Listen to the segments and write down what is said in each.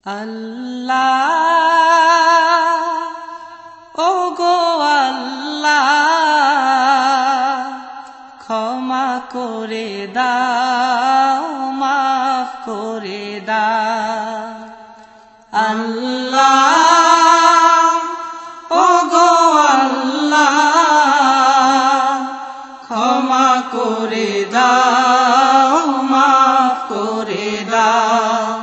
আল্লাহ ওগো আল্লাহ ক্ষমা করে দাও মাফ করে দাও আল্লাহ ওগো আল্লাহ ক্ষমা করে দাও মাফ করে দাও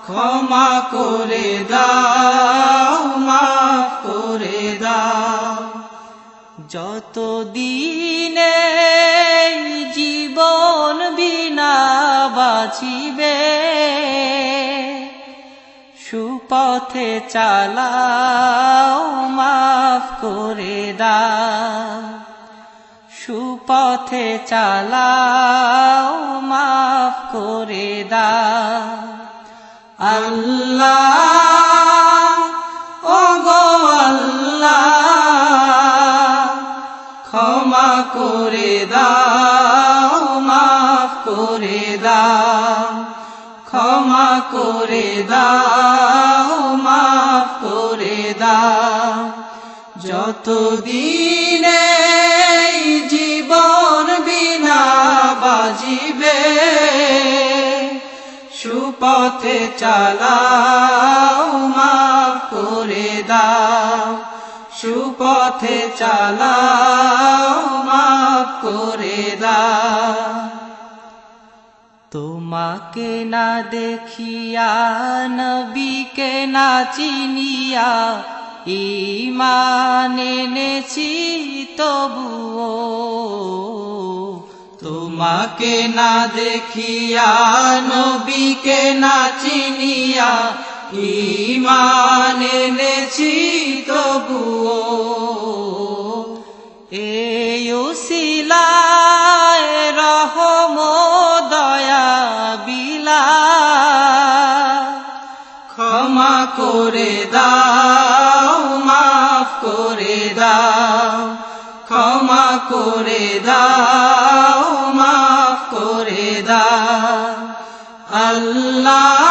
ক্ষমা করে দাও মাফ করে দাও যতদিনে জীবন বিনা বাঁচিবে সুপথে চালাও মাফ করে দাও সুপথে চালাও মাফ করে দাও আল্লাহ ওগো আল্লাহ ক্ষমা করে দাও মাফ করে দাও ক্ষমা করে দাও মাফ করে দাও যতদিনে জীবন বিনা বাজিবে সুপথে চালাও মাফ করে দাও সুপথে চালাও মাফ করে দাও তোমাকে না দেখিয়া নবীকে না চিনিয়া ঈমান এনেছি তবুও তোমাকে না দেখিয়া নবীকে না চিনিয়া ঈমান এনেছি তবুও এই উসিলায় রহম দয়া বিলা ক্ষমা করে দাও মাফ করে দাও ক্ষমা করে দাও মাফ করে দাও আল্লাহ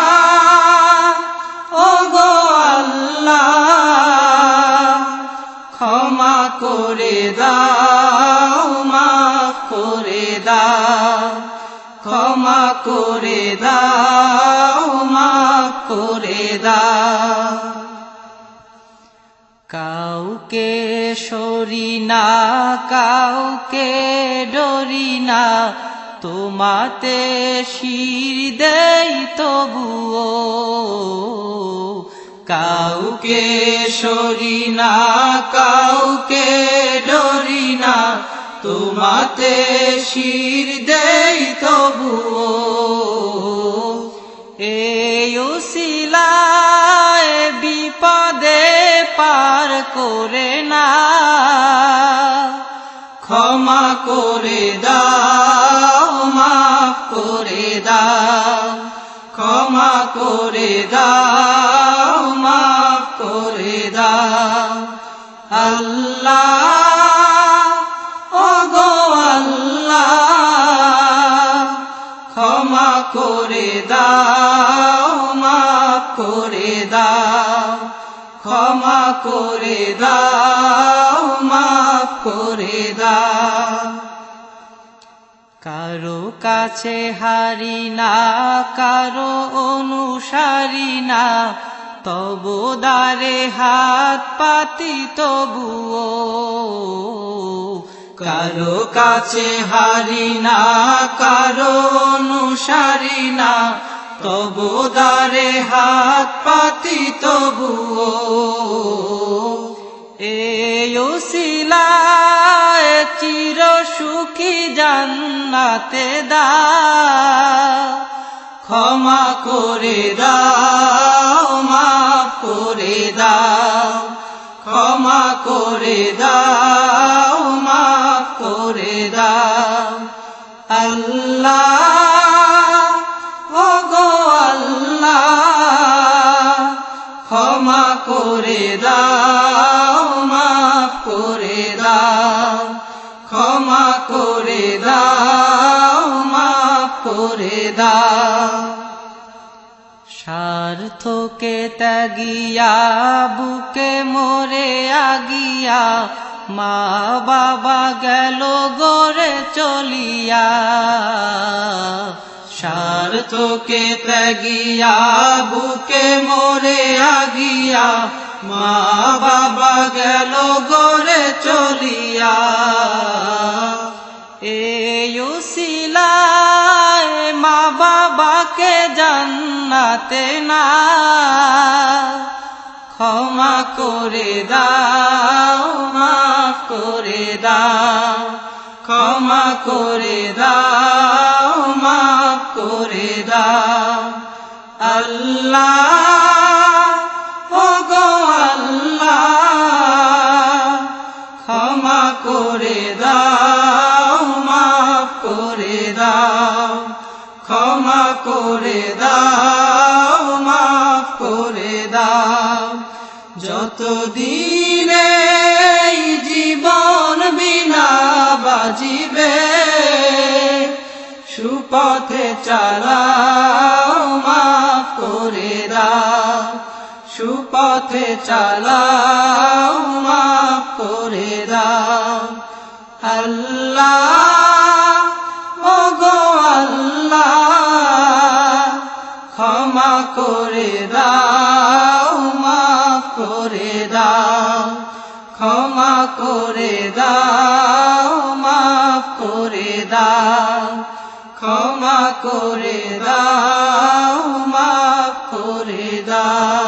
ওগো আল্লাহ ক্ষমা করে দাও মাফ করে দাও ক্ষমা করে দাও মাফ করে দাও কাউকে সরি না কাউকে ডরি না তোমাতে শির দেই তবুও কাউকে সরি না কাউকে ডরি না তোমাতে শির দেই তবুও এই উসিলায় বিপদে পার করে না ক্ষমা করে দাও মাফ করে দাও ক্ষমা করে দাও মাফ করে দাও আল্লাহ ওগো আল্লাহ ক্ষমা করে দাও মাফ করে দাও ক্ষমা করে দাও মাফ করে দাও কারো কাছে হারি না কারো অনুসারী না তবু দ্বারে হাত পাতি তবুও কারো কাছে হারি না কারো অনুসারী না তবু দ্বারে হাত পাতি তবুও এই উসিলায় চির সুখী জান্নাতে দাও ক্ষমা করে দাও মাফ করে দাও ক্ষমা করে দাও মাফ করে দাও আল্লাহ ওগো আল্লাহ ক্ষমা করে দাও মাফ করে দাও ক্ষমা করে দাও মাফ করে দাও স্বার্থকে ত্যাগিয়া বুকে মরে আগিয়া মা বাবা গেল গড়ে চলিয়া। স্বার্থকে ত্যাগিয়া বুকে মরে আগিয়া মা বাবা গেল গড়ে চলিয়া। এই উসিলায় মা বাবাকে জান্নাতে না ক্ষমা করে দাও, মাফ করে দাও, ক্ষমা করে দাও, মাফ করে দাও। আল্লাহ ওগো আল্লাহ ক্ষমা করে দাও, মাফ করে দাও, ক্ষমা করে দাও, মাফ করে দাও। যতদিনে জীবন বিনা বাজিবে সুপথে চালাও, মাফ করে দাও, সুপথে চালাও, মাফ করে দাও। আল্লাহ ওগো আল্লাহ ক্ষমা করে দাও, মাফ করে দাও, ক্ষমা করে দাও, মাফ করে দাও, ক্ষমা করে দাও, মাফ করে দাও।